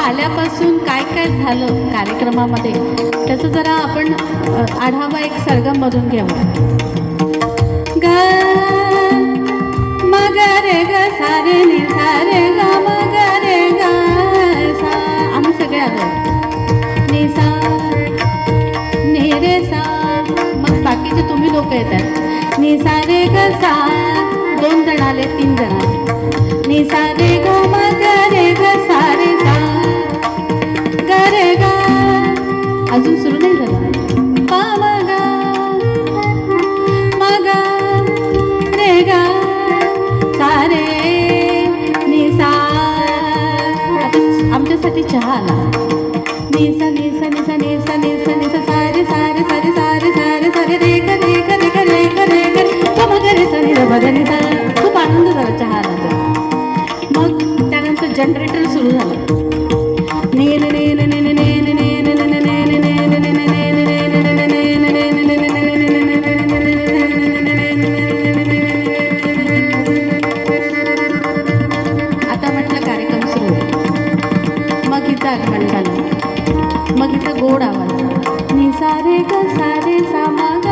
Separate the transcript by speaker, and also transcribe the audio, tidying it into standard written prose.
Speaker 1: आल्यापासून काय काय झालं कार्यक्रमामध्ये त्याचं जरा आपण आढावा एक सरगम मधून घ्यावा. ग मग रे ग सारे नि सारे ग मग रे ग सा, आम्ही सगळे आलो. नि सा नि रे सा, मग बाकीचे तुम्ही लोक येतात. नि सा रे ग सा, 2 जण आले 3 जण आले. नि सा रे ग मग रे ग सा रे सा ग रे ग, अजून सुरू नाही झालं. पा मग मग रे ग सा रे नि सा. आता आमच्यासाठी चहा आला. नि सा नि सा नि सा नि सा नि सा नि सा सारे सारे सारे सारे सारे सारे रे ग रे ग रे ग रे ग रे ग ग मग रे सा नि सा ग नि सा. खूप आनंद झाला चहा आला. मग त्यानंतर जनरेटर सुरू झालं. आता म्हटलं कार्यक्रम सुरू आहे. मग हिचा आगमन झालं. मग हिचा गोड आवाज. नि सारे ग सारे सा मग